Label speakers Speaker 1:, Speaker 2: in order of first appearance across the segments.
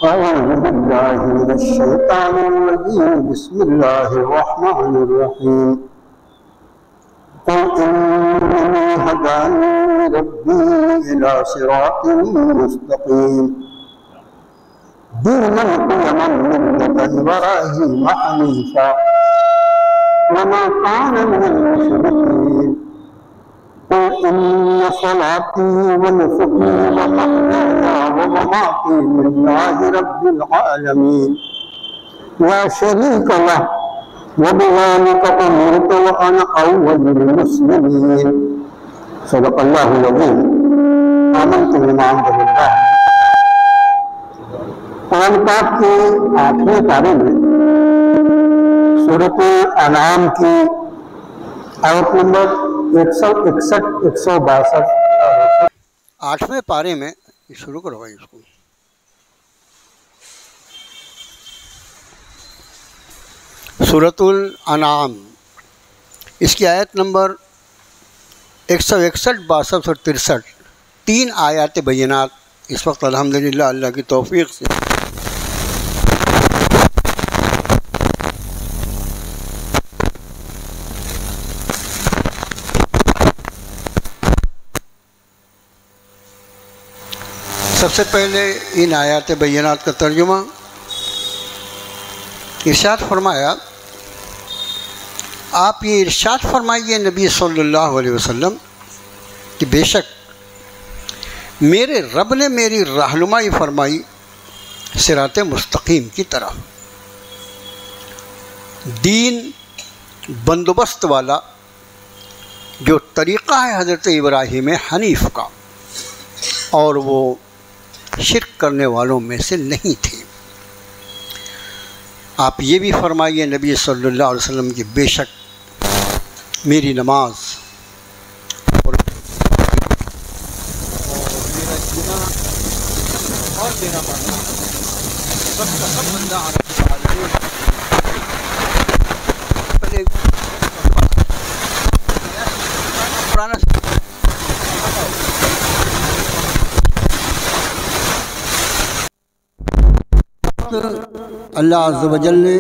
Speaker 1: अऊज़ु बिल्लाहि मिनश्शैतानिर्रजीम बिस्मिल्लाहिर्रहमानिर्रहीम क़ुल इन्नी हदानी रब्बी इला सिरातिन मुस्तक़ीम दीनन क़ियमन मिल्लत इब्राहीम हनीफ़ा वमा कान मिनल मुशरिकीन क़ुल इन्न सलाती व नुसुकी व महयाया व ममाती लिल्लाहि रब्बिल आलमीन ला शरीका लहु व बिज़ालिका उमिरतु व अना अव्वलुल मुस्लिमीन। सदक़ल्लाहुल अज़ीम। आमनतु बिमा अंज़लल्लाह। कुरान पाक के 8वें पारे में सूरह अनाम की आयत नंबर 161-162।
Speaker 2: 8वें पारे में शुरू करो भाई इसको। सूरतुल अनाम, इसकी आयत नंबर 161, 62 और 63, 3 आयत बय्यनात इस वक्त अल्हम्दुलिल्लाह अल्लाह की तौफीक से सबसे पहले इन आयात बय्यनात का तर्जुमा। इरशाद फरमाया, आप ये इरशाद फरमाइए नबी सल्लल्लाहु अलैहि वसल्लम कि बेशक मेरे रब ने मेरी रहनुमाई फरमाई सिराते मुस्तकीम की तरह, दीन बंदोबस्त वाला जो तरीक़ा है हज़रत इब्राहीम हनीफ़ का, और वो शिर्क करने वालों में से नहीं थे। आप ये भी फरमाइए नबी सल्लल्लाहु अलैहि वसल्लम की बेशक मेरी नमाज और मेरा पढ़ना सबका सब बंदा पुराना अल्लाह अज़्ज़ व जल ने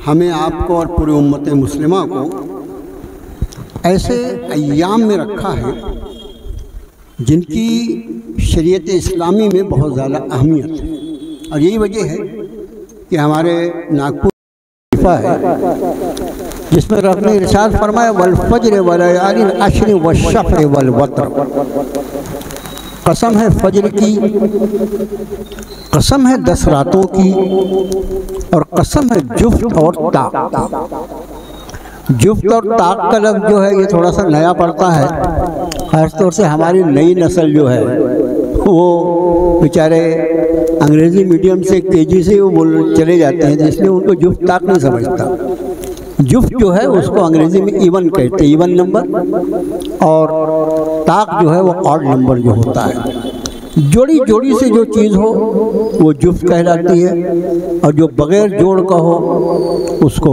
Speaker 2: हमें, आपको और पूरी उम्मत मुस्लिमा को ऐसे अय्याम में रखा है जिनकी शरीयत इस्लामी में बहुत ज़्यादा अहमियत है। और यही वजह है कि हमारे नागपुर है जिसमें रब ने इरशाद फरमाया वल फज्र व लयालिन अश्र व शफ़ वल वत्र। कसम है फज्र की, कसम है 10 रातों की, और कसम है जुफ्त और ताक। जुफ्त और ताक का लफ्ज़ जो है ये थोड़ा सा नया पड़ता है, खास तौर से हमारी नई नस्ल जो है वो बेचारे अंग्रेज़ी मीडियम से केजी से वो बोल चले जाते हैं, जिसलिए उनको जुफ्त ताक नहीं समझता। जुफ्त जो है उसको अंग्रेज़ी में इवन कहते हैं, इवन नंबर, और ताक जो है वो ऑड नंबर जो होता है। जोड़ी जोड़ी से जो चीज़ हो वो जुफ्त कहलाती है, और जो बग़ैर जोड़ का हो उसको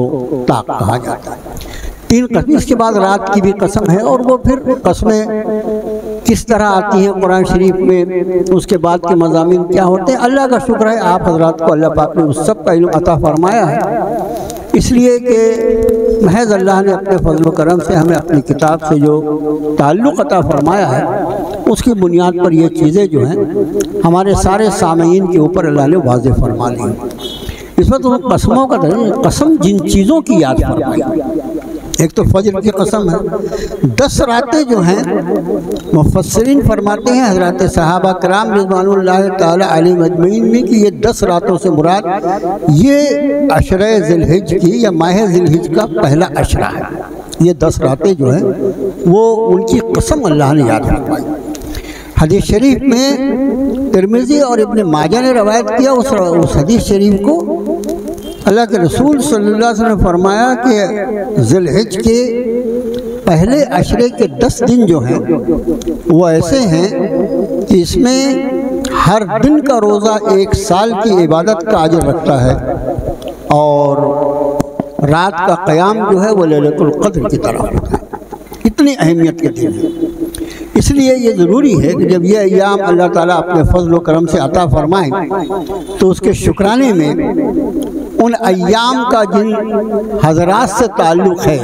Speaker 2: ताक कहा जाता है। 3 कसम, इसके बाद रात की भी कसम है, और वो फिर कस्में किस तरह आती हैं कुरान शरीफ में, उसके बाद के मज़ामीन क्या होते हैं। अल्लाह का शुक्र है आप हज़रात को अल्लाह पाक ने उस सब का इल्म अता फरमाया है, इसलिए कि महज अल्लाह ने अपने फजल व करम से हमें अपनी किताब से जो ताल्लुक़ अता फरमाया है उसकी बुनियाद पर ये चीज़ें जो हैं हमारे सारे सामईन के ऊपर अल्लाह ने वाज़ेह फरमा ली। इसमें तो कसमों का कसम जिन चीज़ों की याद फरमाई, एक तो फजर की कसम है। 10 रातें जो हैं मुफस्सिरीन फरमाते हैं हज़रत सहाबा किराम रिज़वानुल्लाह ताला अलैहिम अजमईन में कि ये 10 रातों से मुराद ये अशरे ज़िलहिज की या माह ज़िलहिज का पहला अशरा है। ये 10 रातें जो हैं वो उनकी कसम अल्लाह ने याद फरमाई। हदीस शरीफ में तिरमिज़ी और इब्न माजा ने रवायत किया उस हदीस शरीफ को। अल्लाह के रसूल सल्लल्लाहु अलैहि वसल्लम ने फरमाया कि ज़िलहिज के पहले अशरे के 10 दिन जो हैं वो ऐसे हैं कि इसमें हर दिन का रोज़ा 1 साल की इबादत का अजर रखता है, और रात का क़याम जो है वो लैलतुल क़द्र की तरह होता है। इतनी अहमियत के दिन है। इसलिए ये ज़रूरी है कि जब ये अय्याम अल्लाह ताला अपने फजल व करम से अता फरमाए तो उसके शुक्राने में उन अय्याम का जिन हजरात से ताल्लुक़ है,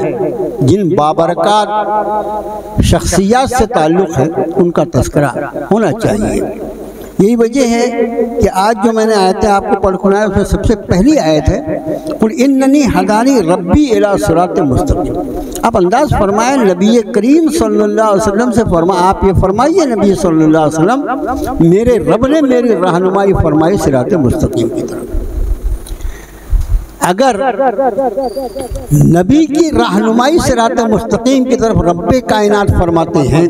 Speaker 2: जिन बाबरकत शख्सियात से ताल्लुक़ है, उनका तज़किरा होना चाहिए। यही वजह है कि आज जो मैंने आयतें आपको पढ़ सुनाया उसमें सबसे पहली आयत है कुल इन्ननी हदानी रब्बी इला सिरातिन मुस्तकीम। आप अंदाज़ फरमाएं नबी करीम सल्लल्लाहु अलैहि वसल्लम से आप ये फरमाइए नबी सल्लल्लाहु अलैहि वसल्लम मेरे रब ने मेरी रहनुमाई फरमाई सिरात मुस्तकीम की तरफ। अगर नबी की रहनुमाई सिरात मुस्तकीम की तरफ रब्बे कायनात फरमाते हैं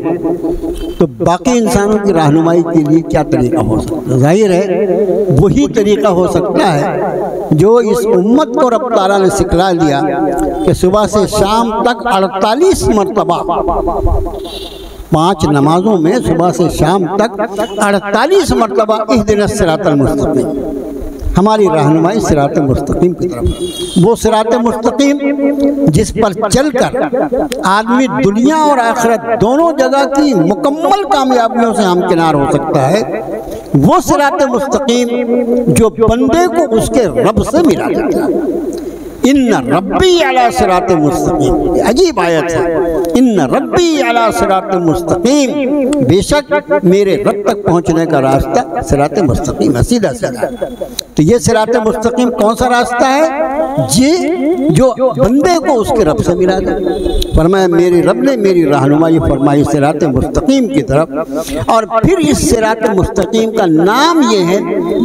Speaker 2: तो बाकी इंसानों की रहनुमाई के लिए क्या तरीका हो सकता है? जाहिर है वही तरीका हो सकता है जो इस उम्मत को रब ताला ने सिखला दिया कि सुबह से शाम तक 48 मरतबा 5 नमाजों में सुबह से शाम तक 48 मरतबा इहदिनस सिरातल मुस्तकीम, हमारी रहनुमाई सिरात मुस्तकीम की तरफ। वो सिरात मुस्तकीम जिस पर चलकर आदमी दुनिया और आखिरत दोनों जगह की मुकम्मल कामयाबियों से हमकिनार हो सकता है, वो सिरात मुस्तकीम जो बंदे को उसके रब से मिला देता है। इन्न रब्बी अला सिरात मुस्तकीम, अजीब आयत है। इन्न रब्बी अला सिरात मुस्तकीम, बेशक मेरे रब तक पहुंचने का रास्ता सिरात मुस्तकीम है, सीधा सीधा। तो ये सिरात मुस्तकीम कौन सा रास्ता है? ये जो बंदे को उसके रब से मिला दे। फरमाया मेरे रब ने मेरी रहनुमाई फरमाई सिरात मुस्तकीम की तरफ। और फिर इस सिरात मुस्तकीम का नाम ये है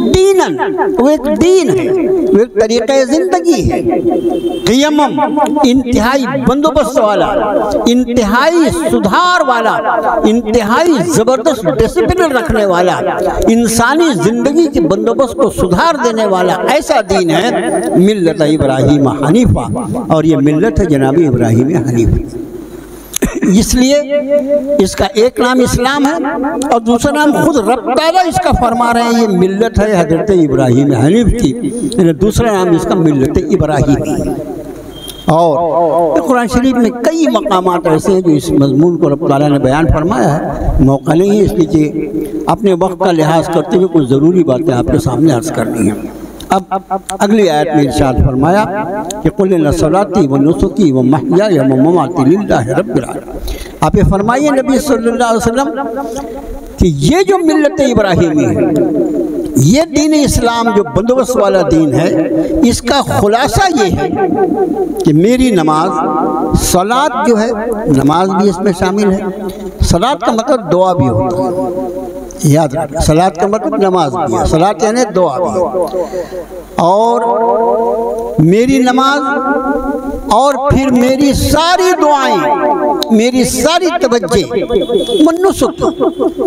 Speaker 2: दीनन, वो एक दीन है, वो एक तरीक़े ज़िंदगी है। क़ियमम, इंतहाई बंदोबस्त वाला, इंतहाई सुधार वाला, इंतहाई ज़बरदस्त डिसिप्लिन रखने वाला, इंसानी ज़िंदगी के बंदोबस्त को सुधार देने वाला ऐसा दीन है मिल्लत इब्राहीम हनीफा। और ये मिल्लत है जनाबी इब्राहीम हनीफ। इसलिए इसका एक नाम इस्लाम है और दूसरा नाम खुद रब ताला इसका फरमा रहे हैं, ये मिल्लत है हजरत इब्राहीम हनीफ की। दूसरा नाम इसका मिल्लत इब्राहीम है। और कुरान शरीफ में कई मकामात ऐसे हैं जो इस मजमून को रब ताला ने बयान फरमाया है। मौका नहीं है इसलिए कि अपने वक्त का लिहाज करते हुए कुछ ज़रूरी बातें आपके सामने अर्ज करनी है। अब अगली आयत में इरशाद फरमाया कि कुल इन्ना सलाती व नुसुकी व महयाया व ममाती लिल्लाहि रब्बिल आलमीन। आप ये फरमाइए नबी सल्लल्लाहु अलैहि वसल्लम कि ये जो मिल्लत इब्राहीमी है, ये दीन इस्लाम जो बंदोबस्त वाला दीन है, इसका खुलासा ये है कि मेरी नमाज, सलात जो है, नमाज भी इसमें शामिल है। सलात का मतलब दुआ भी होता है, याद रखिए। सलात का मतलब नमाज भी है, सलात यानी दुआ भी है। और मेरी नमाज और फिर मेरी सारी दुआएं, मेरी सारी तवज्जे नुसुक,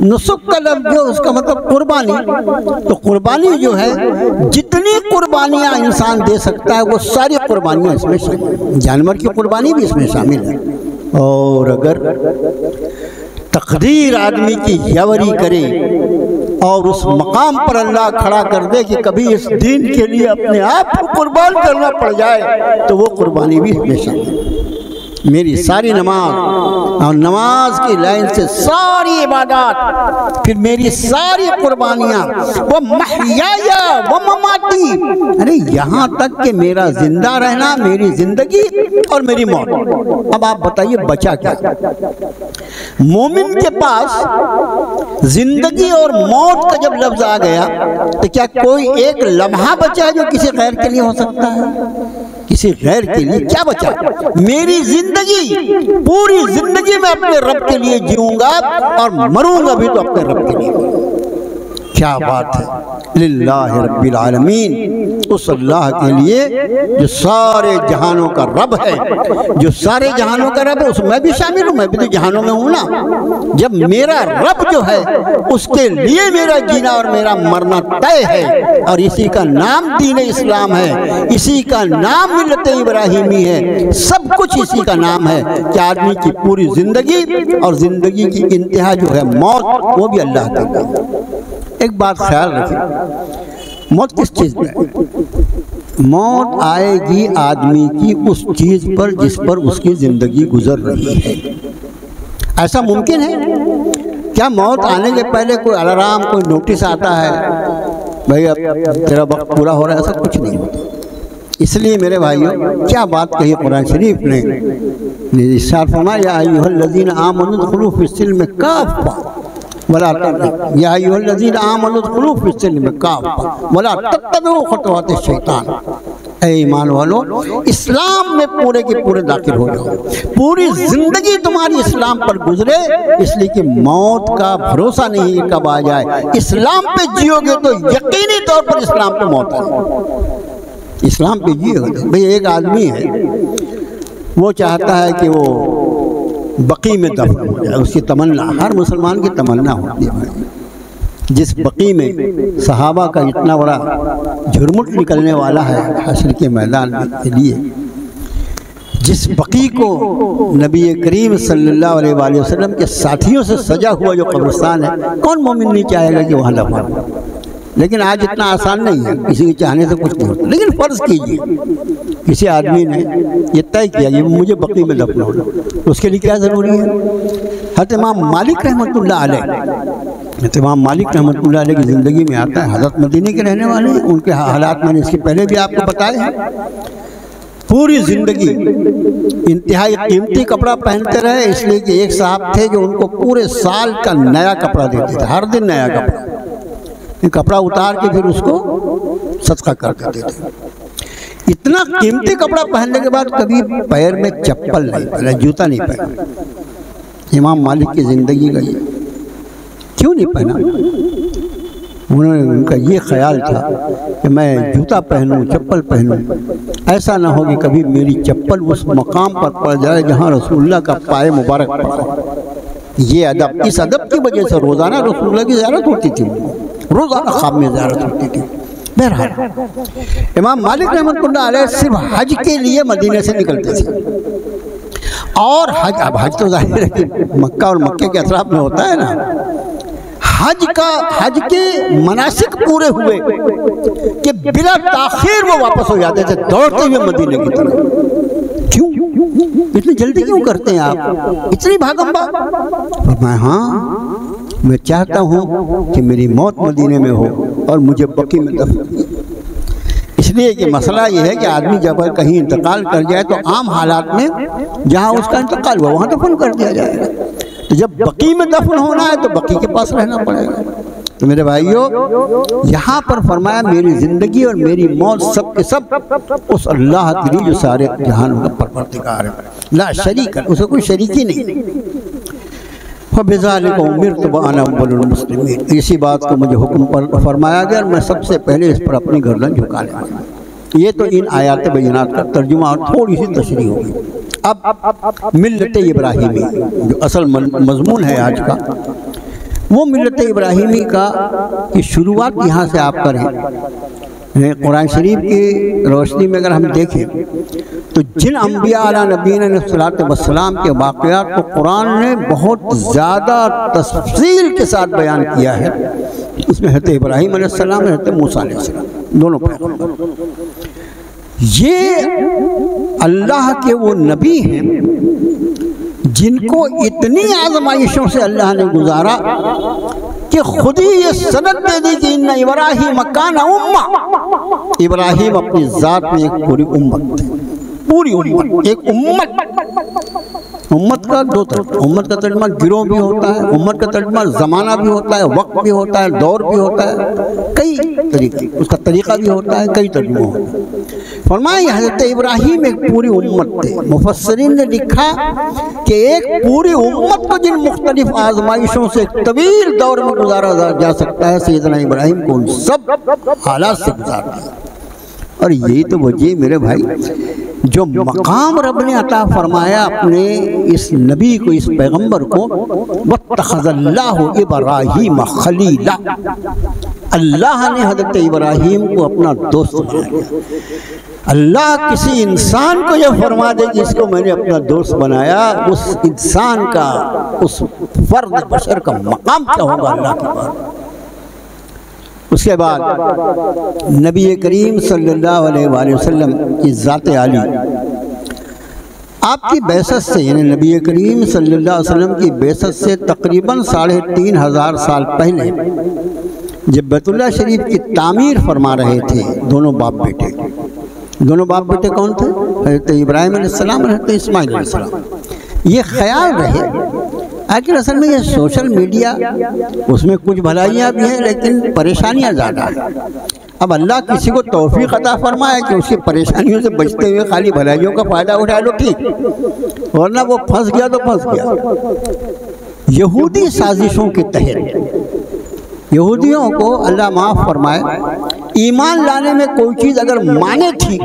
Speaker 2: नुसुक का लफ्ज़ जो उसका मतलब कुर्बानी। तो कुर्बानी जो है, जितनी कुर्बानियाँ इंसान दे सकता है वो सारी कुर्बानियाँ इसमें शामिल, जानवर की कुर्बानी भी इसमें शामिल है। और अगर तकदीर आदमी की यवरी करे और उस मकाम पर अल्लाह खड़ा कर दे कि कभी इस दीन के लिए अपने आप को कुर्बान करना पड़ जाए, तो वो कुर्बानी भी हमेशा मेरी सारी नमाज और नमाज की लाइन से सारी इबादत, फिर मेरी सारी कुर्बानियाँ, वो महयाया वो ममाती, अरे यहाँ तक कि मेरा जिंदा रहना, मेरी जिंदगी और मेरी मौत। अब आप बताइए बचा क्या? मोमिन के पास जिंदगी और मौत का जब लफ्ज आ गया तो क्या कोई एक लम्हा बचा है जो किसी गैर के लिए हो सकता है? किसी गैर के लिए क्या बचा? मेरी जिंदगी, पूरी जिंदगी मैं अपने रब के लिए जीऊंगा और मरूंगा भी तो अपने रब के लिए। क्या बात है! लिल्लाहि रब्बिल आलमीन, उस अल्लाह के लिए जो सारे जहानों का रब है, जो सारे जहानों का रब है, उसमें मैं भी शामिल हूँ, मैं भी तो जहानों में हूँ ना। जब मेरा रब जो है उसके लिए मेरा जीना और मेरा मरना तय है, और इसी का नाम दीन इस्लाम है, इसी का नाम मिल्लत इब्राहीमी है, सब कुछ इसी का नाम है कि आदमी की पूरी जिंदगी और जिंदगी की इंतहा जो है मौत, वो भी अल्लाह का। एक बात ख्याल रखें, मौत किस चीज़ में? मौत आएगी आदमी की उस चीज़ पर जिस पर उसकी ज़िंदगी गुजर रही है। ऐसा मुमकिन है क्या मौत आने के पहले कोई अलार्म, कोई नोटिस आता है भाई अब तेरा वक्त पूरा हो रहा है? ऐसा कुछ नहीं होता। इसलिए मेरे भाइयों, क्या बात कही कुरान शरीफ ने, इरशाद फरमाया या अय्युहल्लज़ीना आमनू उदखुलू फिस्सिल्म काफ़ा वला या अय्युहल्लज़ीना आमनू उदखुलू फिस्सिल्म काफ़ा वला तत्तबिउ खुतवातिश शैतान। ऐ ईमान वालों, इस्लाम में पूरे के पूरे दाखिल हो जाओ। पूरी जिंदगी तुम्हारी इस्लाम पर गुजरे, इसलिए कि मौत का भरोसा नहीं है कब आ जाए। इस्लाम पे जियोगे तो यकीनी तौर पर इस्लाम पे मौत है। इस्लाम पे जियोगे। भाई एक आदमी है, वो चाहता है कि वो बकी में दफन हो जाए, उसकी तमन्ना, हर मुसलमान की तमन्ना होती है भाई। जिस बकी में सहाबा का इतना बड़ा झुरमुट निकलने वाला है हश्र के मैदान के लिए, जिस बकी को नबी करीम सल्लल्लाहु अलैहि वसल्लम के साथियों से सजा हुआ जो कब्रिस्तान है, कौन मोमिन नहीं चाहेगा कि वहाँ दफन हो। लेकिन आज इतना आसान नहीं है, किसी के चाहने से कुछ नहीं होता। लेकिन फ़र्ज़ कीजिए किसी आदमी ने ये तय किया कि मुझे बकी में दफन होना, उसके लिए क्या ज़रूरी है? हज़रत इमाम मालिक रहमतुल्लाह अलैह, हज़रत इमाम मालिक रहमतुल्लाह अलैह की ज़िंदगी में आता है, हज़रत मदीने के रहने वाले हैं, उनके हालात मैंने इसके पहले भी आपको बताए हैं। पूरी ज़िंदगी इंतहाई कीमती कपड़ा पहनते रहे, इसलिए कि एक साहब थे जो उनको पूरे साल का नया कपड़ा देते थे, हर दिन नया कपड़ा, कपड़ा उतार के फिर उसको सदका कर देते थे। इतना कीमती कपड़ा पहनने के बाद कभी पैर में चप्पल नहीं पहना, जूता नहीं पहना। इमाम मालिक की ज़िंदगी का ये क्यों नहीं पहना? उन्होंने, उनका ये ख्याल था कि मैं जूता पहनूं, चप्पल पहनूं, ऐसा ना हो कि कभी मेरी चप्पल उस मकाम पर पड़ जाए जहाँ रसूलुल्लाह का पाए मुबारक पड़ा। ये अदब, इस अदब की वजह से रोज़ाना रसूलुल्लाह की ज़ियारत होती थी, रोज़ाना ख्वाब में ज़ियारत होती थी। बहरहाल इमाम मालिक रहमतुल्लाह अलैह सिर्फ हज के लिए मदीने से निकलते थे। और हज, अब हज तो जाहिर है कि मक्का और मक्के के अतराफ में होता है ना, हज के मनासिक पूरे हुए कि बिला ताखीर वो वापस हो जाते थे दौड़ते हुए मदीने की तरफ। क्यों इतनी जल्दी क्यों करते हैं आप, इतनी भागम भाग? मैं हाँ, मैं चाहता हूँ कि मेरी मौत मदीने में हो और मुझे बकी में दफन। इसलिए कि मसला ये है कि आदमी जब कहीं इंतकाल कर जाए तो आम हालात में जहाँ उसका इंतकाल हुआ वहाँ दफन कर दिया जाएगा। तो जब बकी में दफन होना है तो बकी के पास रहना पड़ेगा। तो मेरे भाइयों, यहाँ पर फरमाया मेरी ज़िंदगी और मेरी मौत सब के सब उस अल्लाह के लिए जो सारे जहान का परवरदिगार है, ला शरीक है, उसे कोई शरीकी नहीं। फ़बिज़ालिका उमिरतु व अना अव्वलुल मुस्लिमीन, इसी बात को मुझे हुक्म पर फरमाया गया और मैं सबसे पहले इस पर अपनी गर्दन झुकाने वाला। ये तो इन आयात बयनात का तर्जुमा और थोड़ी सी तशरीह होगी। अब मिल्लत इब्राहिमी जो असल मजमून है आज का, वो मिल्लत इब्राहिमी का की शुरुआत यहाँ से आप करें। कुरान शरीफ की रोशनी में अगर हम देखें तो जिन अम्बिया अला नबीना अलैहिस्सलातु वस्सलाम के वाक़यात को कुरान ने बहुत ज़्यादा तफसील के साथ बयान किया है। उसमें हज़रत इब्राहीम अलैहिस्सलाम, हज़रत मूसा अलैहिस्सलाम, दोनों पैगंबर, ये अल्लाह के वो नबी हैं जिनको इतनी आजमाइशों से अल्लाह ने गुजारा कि खुद ही ये सनद दे दी कि इन्ना इब्राहीम काना उम्मा, इब्राहीम अपनी ज़ात में एक पूरी उम्मत थी, पूरी उम्मत, एक उम्मत। उम्मत का दो तर्जुमा, उम्मत का तर्जुमा गिरोह भी होता है, उम्मत का तर्जुमा ज़माना भी होता है, वक्त भी होता है, दौर भी होता है, कई तरीके, उसका तरीक़ा भी होता है, कई तर्जुमा होता है। फरमाया हज़रत इब्राहीम एक पूरी उम्मत थे। मुफस्सिरीन ने लिखा कि एक पूरी उम्मत को जिन मुख्तलिफ आजमाइशों से एक तवील दौर में गुजारा जा सकता है, सैयदना इब्राहीम को उन सब हालात से गुजार दिया। और यही तो वजह मेरे भाई, जो मकाम रब ने अता फरमाया अपने इस नबी को, इस पैगंबर को, वत्तखज़ल्लाहु इब्राहीम खलीला, अल्लाह ने हज़रत इब्राहीम को अपना दोस्त बनाया। अल्लाह किसी इंसान को यह फरमा दे कि इसको मैंने अपना दोस्त बनाया, उस इंसान का, उस फर्द बशर का मकाम क्या होगा अल्लाह के पास। उसके बाद नबी करीम सल्लल्लाहु अलैहि वसल्लम की ज़ात आली, आपकी बैसत से यानी नबी करीम सल्लल्लाहु अलैहि वसल्लम की बैसत से तकरीबन 3500 साल पहले जब बैतुल्लाह शरीफ की तामीर फरमा रहे थे दोनों बाप बेटे, दोनों बाप बेटे कौन थे? हज़रत इब्राहिम अलैहिस्सलाम और हज़रत इस्माइल अलैहिस्सलाम। ये ख्याल रहे आखिर असल में ये सोशल मीडिया, उसमें कुछ भलाइयाँ भी हैं लेकिन परेशानियाँ ज़्यादा हैं। अब अल्लाह किसी को तौफीक अता फरमाए कि उसकी परेशानियों से बचते हुए खाली भलाइयों का फ़ायदा उठाए लो ठीक, वरना वो फंस गया तो फंस गया। यहूदी साजिशों के तहत यहूदियों को अल्लाह माफ़ फरमाए, ईमान लाने में कोई चीज़ अगर माने थी,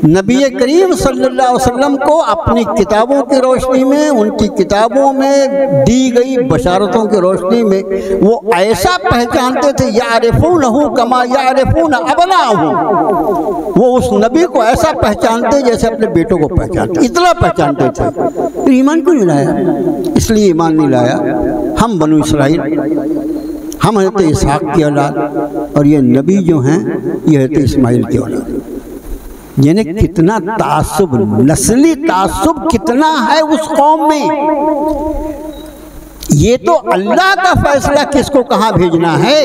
Speaker 2: नबी करीम सल्लल्लाहु अलैहि वसल्लम को अपनी किताबों की रोशनी में, उनकी किताबों में दी गई बशारतों की रोशनी में वो ऐसा पहचानते थे, यारिफूनहु कमा यारिफून अबनाहु, वो उस नबी को ऐसा पहचानते जैसे अपने बेटों को पहचानते, इतना पहचानते थे। फिर ईमान क्यों नहीं लाया? इसलिए ईमान नहीं लाया। हम बनु इसराइल, हम हज़रत इसहाक की औलाद, और ये नबी जो हैं ये हज़रत इस्माइल की औलाद। यानी कितना तासुब, नस्ली तासुब कितना है उस कौम में। ये तो अल्लाह का फैसला किसको कहाँ भेजना है,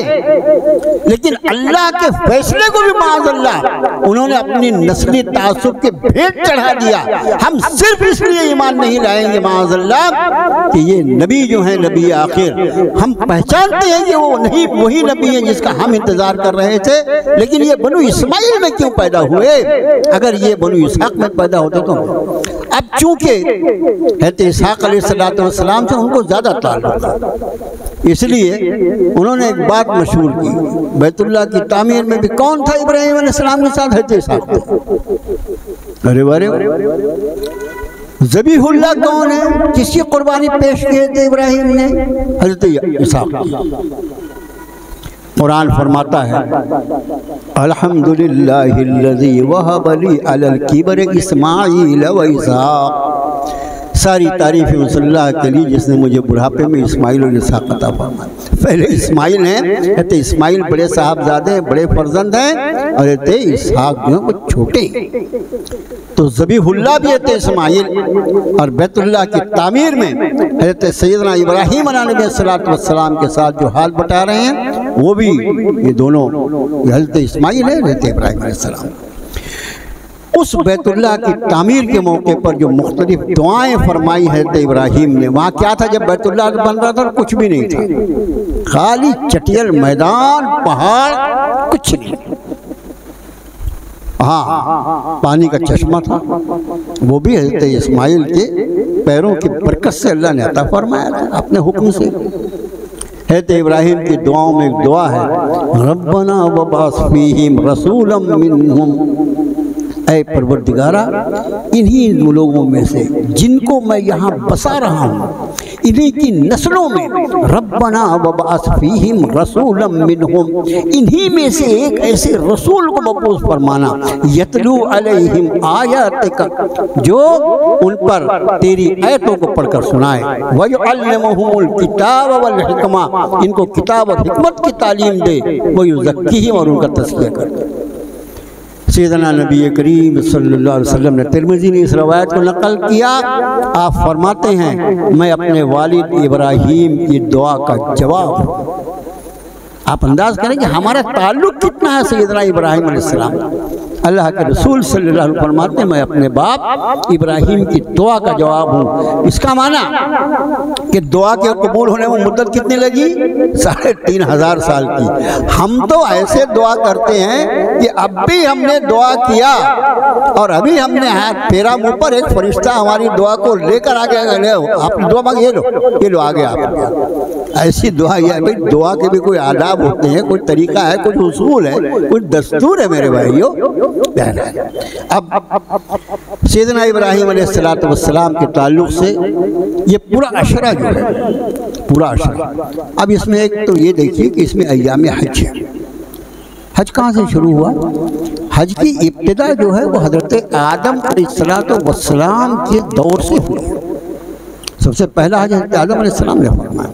Speaker 2: लेकिन अल्लाह के फैसले को भी माअज़ल्लाह उन्होंने अपनी नस्ली तासुब के भेंट चढ़ा दिया। हम सिर्फ इसलिए ईमान नहीं लाएंगे माअज़ल्लाह कि ये नबी जो है नबी आखिर, हम पहचानते हैं कि वो नहीं वही नबी है जिसका हम इंतजार कर रहे थे, लेकिन ये बनु इस्माइल में क्यों पैदा हुए? अगर ये बनु इसहाक में पैदा होते तो। अब चूंकि हज़रत इसहाक अलैहिस्सलाम से उनको ज़्यादा ताल्लुक़ था, इसलिए उन्होंने एक बात मशहूर की, बैतुल्लाह की तामीर में भी कौन था इब्राहिम अलैहिस्सलाम के साथ? हज़रत इसहाक थे। अरे वारे, ज़बीहुल्लाह कौन है? किसकी कुर्बानी पेश किए थे इब्राहिम ने? हज़रत इसहाक। कुरान फरमाता है अल्हम्दुलिल्लाहिल्लज़ी वहब ली अलल किबरि इस्माईल व इसहाक। सारी तारीफ़ उस अल्लाह के लिए जिसने मुझे बुढ़ापे में इस्माइल और इसहाक अता फरमाया। पहले इस्माइल हैं, कहते इस्माइल बड़े साहबजादे हैं, बड़े फर्जंद हैं, और कहते इसहाक जो है वो छोटे। तो ज़बीहुल्लाह भी कहते इस्माइल, और बैतुल्लाह की तामीर में हज़रत सैयदना इब्राहीम अलैहिस्सलाम के साथ जो हाल बता रहे हैं वो भी ये दोनों हज़रत इस्माइल है, हज़रत इब्राहीम अलैहिस्सलाम। उस बैतुल्लाह की तामीर के मौके पर जो मुख्तलिफ दुआएं फरमाई है इब्राहीम ने, वहाँ क्या था जब बैतुल्लाह बन रहा था? कुछ भी नहीं था, खाली चटियल मैदान, पहाड़, कुछ नहीं। हाँ, पानी का चश्मा था, वो भी हज़रत इस्माइल के पैरों की बरकत से अल्लाह ने अता फरमाया था अपने हुक्म से। हज़रत इब्राहीम की दुआओं में एक दुआ है, रब्बना वबास फीहिम रसूलम मिनहुम, ऐ परवरदिगारा इन्हीं लोगों में से जिनको मैं यहाँ बसा रहा हूँ, इन्हीं की नस्लों में, रब्बना वबास फीहिम रसूलम मिनहुम, इन्हीं में से एक ऐसे रसूल को मबूस फरमाना, यतलू अलैहिम आयातिक, जो उन पर तेरी आयतों को पढ़कर सुनाए, वयुअल्लिमुहुमुल किताब वल हिकमा, इनको किताब और हिकमत की तालीम दे, वयुज़क्कीहिम, और उनका तज़किया कर। सैयदना नबी करीम सल्लल्लाहु अलैहि वसल्लम ने, तिरमिज़ी ने इस रवायत को नकल किया, आप फरमाते हैं मैं अपने वालिद इब्राहीम की दुआ का जवाब हूँ। आप अंदाज करें कि हमारा ताल्लुक़ कितना है सैयदना इब्राहीम अलैहिस्सलाम। अल्लाह के रसूल सल्लल्लाहु अलैहि वसल्लम फरमाते हैं मैं अपने बाप इब्राहीम की दुआ का जवाब हूँ। इसका माना कि दुआ के कबूल होने में मुद्दत कितनी लगी? 3500 साल की। हम तो ऐसे दुआ करते हैं कि अब भी हमने दुआ किया और अभी हमने हाथ फेरा मुँह पर, एक फरिश्ता हमारी दुआ को लेकर आ गया, आपने दुआ मांगी, ये लो आ गया आप। ऐसी दुआ ये भाई, दुआ के भी कोई आदाब होते हैं, कोई तरीका है, कुछ उसूल है, कुछ दस्तूर है मेरे भाइयों। अब सैयदना इब्राहीम अलैहिस्सलाम के ताल्लुक़ से ये पूरा अशरा जो है, पूरा अशरा। अब इसमें एक तो ये देखिए कि इसमें अय्याम हज है। हज कहाँ से शुरू हुआ? हज की इब्तिदा जो है वो हज़रत आदम अलैहिस्सलाम के दौर से हुई। सबसे पहला हज हज़रत आदम अलैहिस्सलाम ने फरमाया,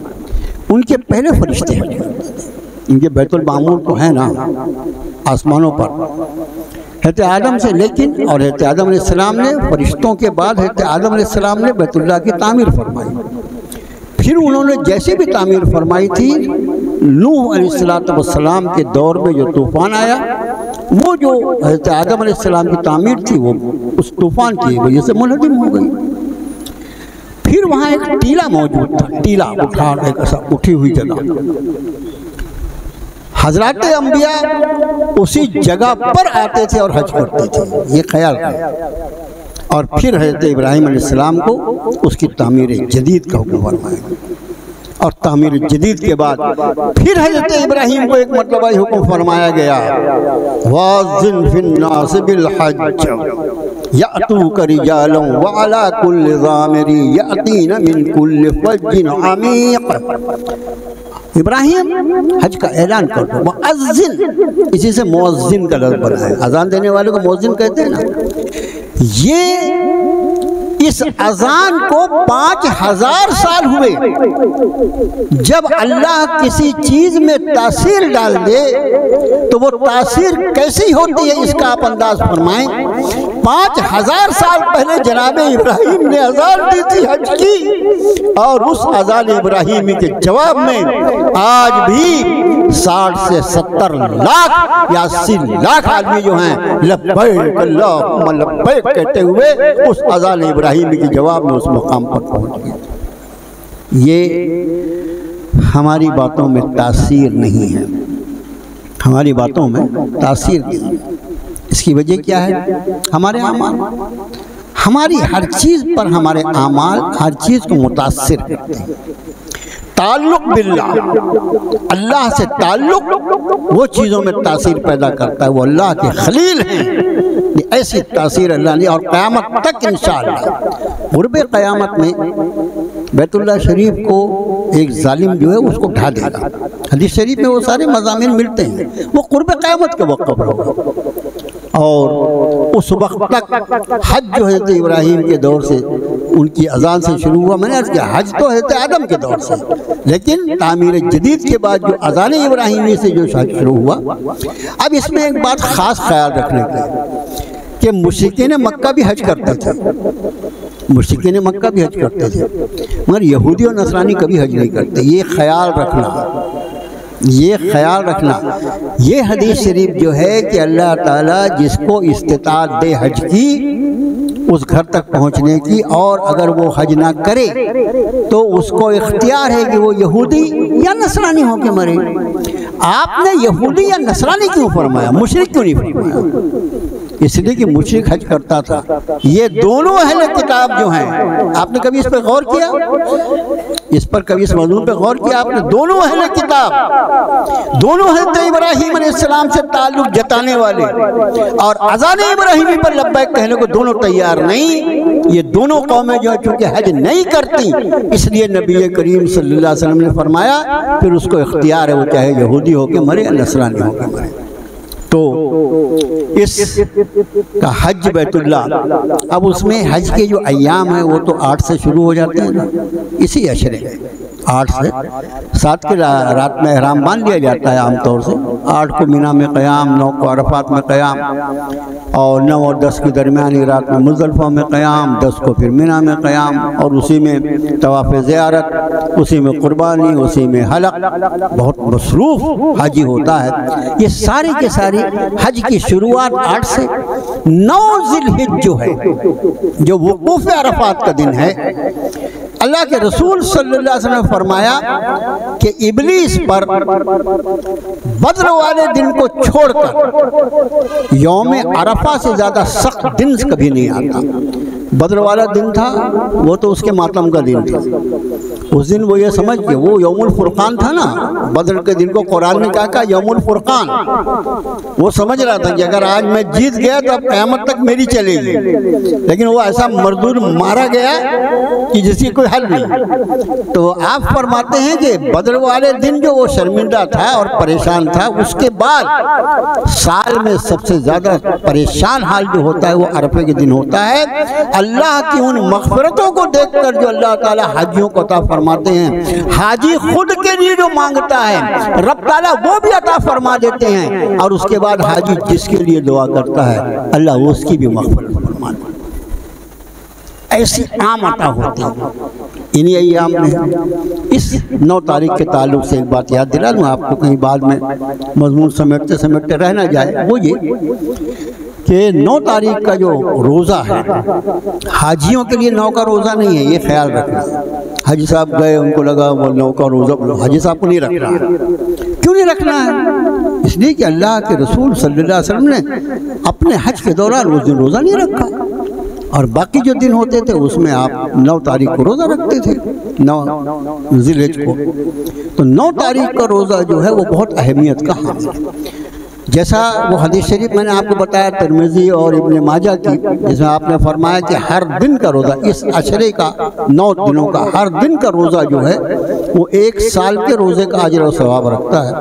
Speaker 2: उनके पहले फरिश्ते हैं। इनके बैतुल मामूर तो है ना आसमानों पर हज़रत आदम से, लेकिन और हज़रत आदम अलैहिस्सलाम ने फरिश्तों के बाद हज़रत आदम अलैहिस्सलाम ने बैतुल्लाह की तामीर फरमाई। फिर उन्होंने जैसे भी तामीर फरमाई थी, नूह अलैहिस्सलाम के दौर में जो तूफ़ान आया, वो जो हज़रत आदम अलैहिस्सलाम की तामीर थी वो उस तूफ़ान की वजह से मुनहदिम हो गई। फिर वहाँ एक टीला मौजूद था, टीला उठी हुई जगह। हजरत अंबिया उसी जगह पर आते थे और हज करते थे, ये ख्याल करें। और फिर हज़रत इब्राहीम अलैहिस्सलाम को उसकी तामीर जदीद का हुक्म फरमाया, और तामीर जदीद के बाद फिर हज़रत इब्राहीम को एक मरतबा हुक्म फरमाया गया, वाज़िन फिन्नास बिल हज यातूक रिजालन व अला कुल्लि ज़ामिरी यातीन मिन कुल्लि फज्जिन अमीक़। इब्राहीम हज का ऐलान कर दो, मुअज़्ज़िन, इसी से मुअज़्ज़िन का लफ्ज़ बना है, अजान देने वाले को मुअज़्ज़िन कहते हैं ना। ये इस अजान को 5000 साल हुए। जब अल्लाह किसी चीज में तासीर डाल दे तो वो तासीर कैसी होती है इसका आप अंदाज फरमाएं। 5000 साल पहले जनाब इब्राहीम ने अजान दी थी हज की, और उस अजान इब्राहीमी के जवाब में आज भी 60 से 70 लाख या 80 लाख आदमी जो हैं लब्बैक अल्लाहुम्मा लब्बैक कहते हुए उस अजान इब्राहीमी के जवाब में उस मकाम पर पहुंच गए। ये हमारी बातों में तासीर नहीं है, हमारी बातों में तासीर नहीं है। इसकी वजह क्या है? हमारे आमाल, हमारी हर चीज़ पर हमारे आमाल हर चीज़ को मुतासिर करते हैं। ताल्लुक बिल्लाह, अल्लाह से ताल्लुक वो चीज़ों में तासीर पैदा करता है। वो अल्लाह के खलील हैं, ऐसी तासीर अल्लाह ने, और क़यामत तक इंशाअल्लाह क़ुर्बे क़यामत में बैतुल्लाह शरीफ को एक जालिम जो है उसको ढा देगा। हदीस शरीफ में वो सारे मज़ामीन मिलते हैं, वो क़ुर्बे क़यामत के वक्त पर होगा। और उस वक्त तक हज जो है इब्राहीम के दौर से, उनकी अजान से शुरू हुआ। मैंने अर्ज़ किया हज तो है आदम के दौर से, लेकिन तामीर जदीद के बाद जो अजान इब्राहीमी से जो शुरू हुआ। अब इसमें एक बात ख़ास ख्याल रखने की कि मुशरिकीन मक्का भी हज करते थे, मुशरिकीन मक्का भी हज करते थे, मगर यहूदी और नसरानी कभी हज नहीं करते। ये ख्याल रखना, ये ख्याल रखना। ये हदीस शरीफ जो है कि अल्लाह ताला जिसको इस्तिताअत दे हज की, उस घर तक पहुंचने की, और अगर वो हज ना करे तो उसको इख्तियार है कि वो यहूदी या नसरानी होके मरे। आपने यहूदी या नसरानी क्यों फरमाया, मुशरिक क्यों नहीं फरमाया? इसलिए कि मुशरिक हज करता था। ये दोनों अहले किताब जो हैं, आपने कभी इस पर गौर किया? इस पर कभी इस मौजूद पे गौर किया आपने? दोनों अहले किताब, दोनों हज़रत इब्राहीम अलैहिस्सलाम से ताल्लुक जताने वाले, और अज़ान इब्राहीमी पर लब्बैक कहने को दोनों तैयार नहीं। ये दोनों कौमें जो है चूँकि हज नहीं करती, इसलिए नबी करीम सल्लल्लाहु अलैहि वसल्लम ने फरमाया फिर उसको इख्तियार है, वो चाहे यहूदी होके मरे या नसरानी होके मरे। तो इस का हज बैतुल्लाह, अब उसमें हज के जो अय्याम है वो तो 8 से शुरू हो जाते हैं ना, इसी अशरे 8 से 7 के रात में ihram बांध लिया जाता है आमतौर से। 8 को मिना में क़याम, 9 को अरफात में क़याम, और 9 और 10 की दरमियानी रात में मुज़दलिफ़ा में क़याम, 10 को फिर मिना में क़याम, और उसी में तवाफ़ ज़ियारत, उसी में क़ुरबानी, उसी में हलक़। बहुत मसरूफ़ हाजी होता है। ये सारी के सारी हज की शुरुआत 8 से 9 ज़िलहिज जो है, जो वक़ूफ़ अरफात का दिन है, अल्लाह के रसूल सल्लल्लाहु अलैहि वसल्लम ने फरमाया कि इब्लीस पर बद्र वाले दिन को छोड़कर यौम अरफा से ज़्यादा सख्त दिन कभी नहीं आता। बद्र वाला दिन था वो तो उसके मातम का दिन था। उस दिन वो ये समझ के, वो यौमुल फुरकान था ना, बद्र के दिन को कुरान ने कहा यौमुल फुरकान। वो समझ रहा था कि अगर आज मैं जीत गया तो अब क़यामत तक मेरी चलेगी, लेकिन वो ऐसा मरदूर मारा गया कि जिसकी कोई हल नहीं। तो आप फरमाते हैं कि बद्र वाले दिन जो वो शर्मिंदा था और परेशान था, उसके बाद साल में सबसे ज़्यादा परेशान हाल जो होता है वो अरफे के दिन होता है। अल्लाह की उन मग़फ़िरतों को देखकर जो अल्लाह ताला हाजियों को अता फरमाते हैं। हाजी खुद के लिए जो मांगता है रब ताला वो भी अता फरमा देते हैं, और उसके बाद हाजी जिसके लिए दुआ करता है अल्लाह उसकी भी मग़फ़िरत फरमा देता है। ऐसी आम अता होती है इन्हीं अय्याम में। इस 9 तारीख के ताल्लुक से एक बात याद दिला दूँ आपको, कहीं बाद में मजमून समेटते समेटते रह ना जाए, वो ये कि 9 तारीख का जो रोज़ा है हाजियों के लिए 9 का रोज़ा नहीं है, ये ख्याल रखना। हाजी साहब गए, उनको लगा वो 9 का रोज़ा, हाजी साहब को नहीं रखना है। क्यों नहीं रखना है? इसलिए कि अल्लाह के रसूल सल्लल्लाहु अलैहि वसल्लम ने अपने हज के दौरान उस दिन रोज़ा नहीं रखा, और बाकी जो दिन होते थे उसमें आप 9 तारीख को रोज़ा रखते थे, 9 ज़िलहिज को। तो 9 तारीख का रोज़ा जो है वो बहुत अहमियत का हामिल है। जैसा वो हदीस शरीफ मैंने आपको बताया तिरमिज़ी और इब्न माजा की, जिसमें आपने फरमाया कि हर दिन का रोज़ा, इस अशरे का 9 दिनों का हर दिन का रोज़ा जो है वो 1 साल के रोज़े का अजर और सवाब रखता है।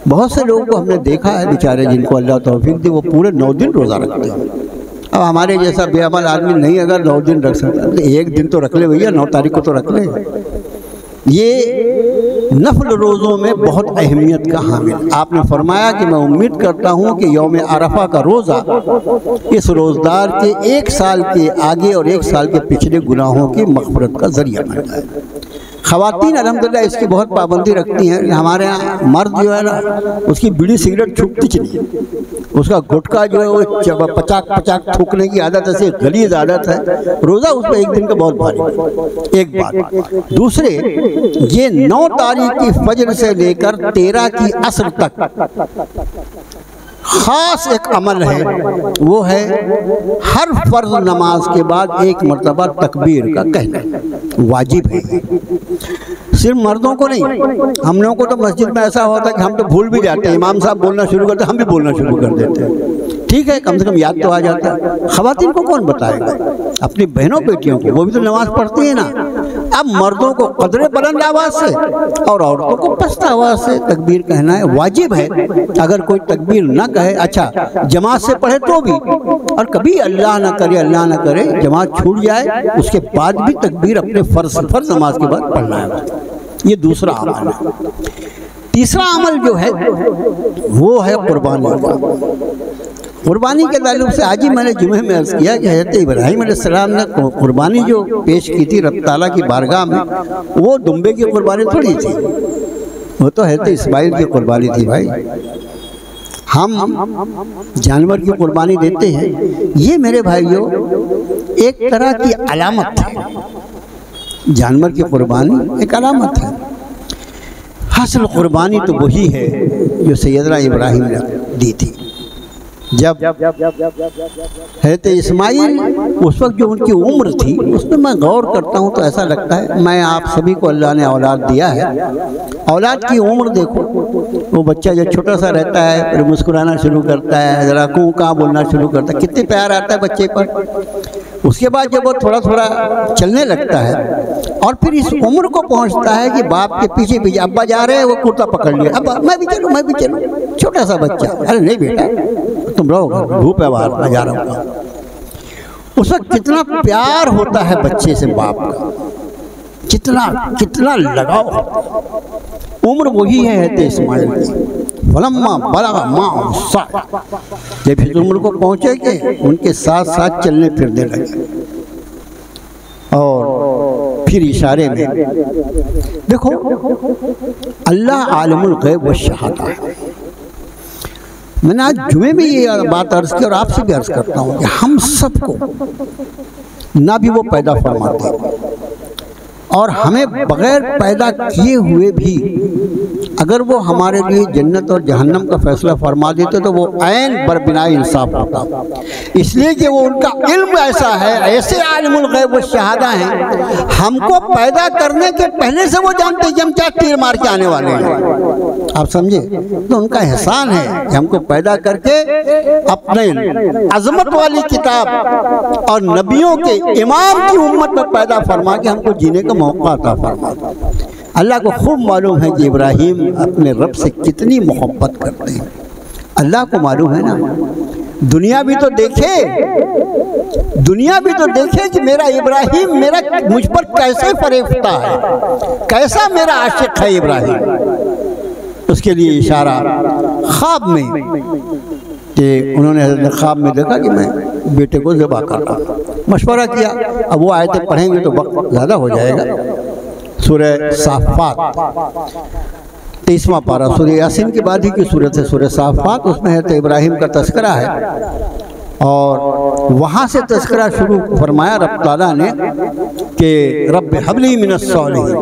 Speaker 2: बहुत से लोगों को हमने देखा है बेचारे जिनको अल्लाह तौफीक दे वो पूरे 9 दिन रोज़ा रखते हैं। अब हमारे जैसा बेअमल आदमी नहीं अगर 9 दिन रख सकता तो 1 दिन तो रख ले भैया, 9 तारीख को तो रख ले। ये नफल रोज़ों में बहुत अहमियत का हामिल। आपने फरमाया कि मैं उम्मीद करता हूँ कि यौम अरफा का रोज़ा इस रोज़दार के 1 साल के आगे और 1 साल के पिछले गुनाहों की मग़फ़िरत का ज़रिया बन जाए। ख़वातीन अल्हम्दुलिल्लाह इसकी बहुत पाबंदी रखती हैं। हमारे यहाँ मर्द जो है ना उसकी बीड़ी सिगरेट छूटती नहीं, उसका गुटखा जो है वो पचाक थूकने की आदत, ऐसे गलीज़ आदत है। रोज़ा उस पर 1 दिन का बहुत भारी। एक बात। दूसरे, ये 9 तारीख की फजर से लेकर 13 की असर तक ख़ास एक अमल है, वो है हर फ़र्ज़ नमाज के बाद 1 मरतबा तकबीर का कहना वाजिब है। सिर्फ मर्दों को नहीं, हम लोगों को तो मस्जिद में ऐसा होता है कि हम तो भूल भी जाते हैं, इमाम साहब बोलना शुरू करते हैं हम भी बोलना शुरू कर देते हैं। ठीक है, कम से कम याद तो आ जाता है। ख़वातीन को कौन बताएगा? अपनी बहनों बेटियों को, वो भी तो नमाज पढ़ती है ना। अब मर्दों को कदरे बुलंद आवाज़ से और औरतों को पस्त आवाज़ से तकबीर कहना है, वाजिब है। अगर कोई तकबीर ना कहे, अच्छा जमात से पढ़े तो भी, और कभी अल्लाह ना करे जमात छूट जाए, उसके बाद भी तकबीर अपने फ़र्ज़ नमाज के बाद पढ़ना है। ये दूसरा अमल है। तीसरा अमल जो है वो है कुर्बानी का। कुर्बानी के ताल्लुक से आज ही मैंने जुमे में अर्ज़ किया कि हज़रत इब्राहीम अलैहिस्सलाम ने कुर्बानी जो पेश की थी रब ताला की बारगाह में, वो दुम्बे की कुर्बानी थोड़ी थी, वो तो हज़रत इस्माइल की कुर्बानी थी। भाई हम जानवर की कुर्बानी देते हैं, ये मेरे भाइयों एक तरह की अलामत है। जानवर की कुर्बानी एक अलामत है। हासिल कुर्बानी तो वही है जो सैयदना इब्राहीम ने दी थी। जब हज़रत इस्माइल उस वक्त जो उनकी उम्र थी, उसमें मैं गौर करता हूँ तो ऐसा लगता है, मैं आप सभी को अल्लाह ने औलाद दिया है, औलाद की उम्र देखो, वो बच्चा जब छोटा सा रहता है फिर मुस्कुराना शुरू करता है, ज़रा कूँ कहाँ बोलना शुरू करता है, कितने प्यार आता है बच्चे पर। उसके बाद जब वो थोड़ा थोड़ा चलने लगता है और फिर इस उम्र को पहुंचता है कि बाप के पीछे पीछे अब्बा जा रहे हैं, वो कुर्ता पकड़ लिया, अब मैं भी चलूँ, छोटा सा बच्चा, अरे नहीं बेटा तुम रहो, धूप है बाहर, मैं जा रहा हूँ। उस वक्त कितना प्यार होता है बच्चे से बाप का, कितना लगाव। उम्र वही है इस्माइल की। फलम्मा बलगा मासा, जब इस उम्र को पहुँचे कि उनके साथ साथ चलने फिरने लगे, और फिर इशारे में देखो अल्लाह आलिमुल गैब व शहादा है। मैंने आज जुमे में ये बात अर्ज़ की और आपसे भी अर्ज़ करता हूँ कि हम सबको ना भी वो पैदा फरमाते और हमें बग़ैर पैदा किए हुए भी अगर वो हमारे लिए जन्नत और जहन्नम का फैसला फरमा देते तो वो ऐन बरबिनाई इंसाफ होता। इसलिए कि वो उनका इल्म ऐसा है, ऐसे आलिमुल गैब व शहादा हैं, हमको पैदा करने के पहले से वो जानते कि हम क्या तीर मार के आने वाले हैं। आप समझे? तो उनका एहसान है कि हमको पैदा करके अपने अज़मत वाली किताब और नबियों के इमाम की उम्मत में पैदा फरमा के हमको जीने का मौका अता फरमा। अल्लाह को खूब मालूम है कि इब्राहीम अपने रब से कितनी मोहब्बत करते हैं। अल्लाह को मालूम है ना, दुनिया भी तो देखे, दुनिया भी तो देखे कि मेरा इब्राहिम मेरा मुझ पर कैसे फरेबता है, कैसा मेरा आशिक है इब्राहिम। उसके लिए इशारा ख्वाब में कि उन्होंने ख्वाब में देखा कि मैं बेटे को ज़िबा कर रहा, मशवरा किया। अब वो आयतें पढ़ेंगे तो वक्त ज़्यादा हो जाएगा। सूरह साफ़ात 23वां पारा, सूरह यासीन के बाद ही की सूरत है सूरह साफ़ात, उसमें है तो इब्राहिम का तस्करा है। और वहाँ से तस्करा शुरू फरमाया रब ताला ने कि रब हबली मिनस सालिहीन,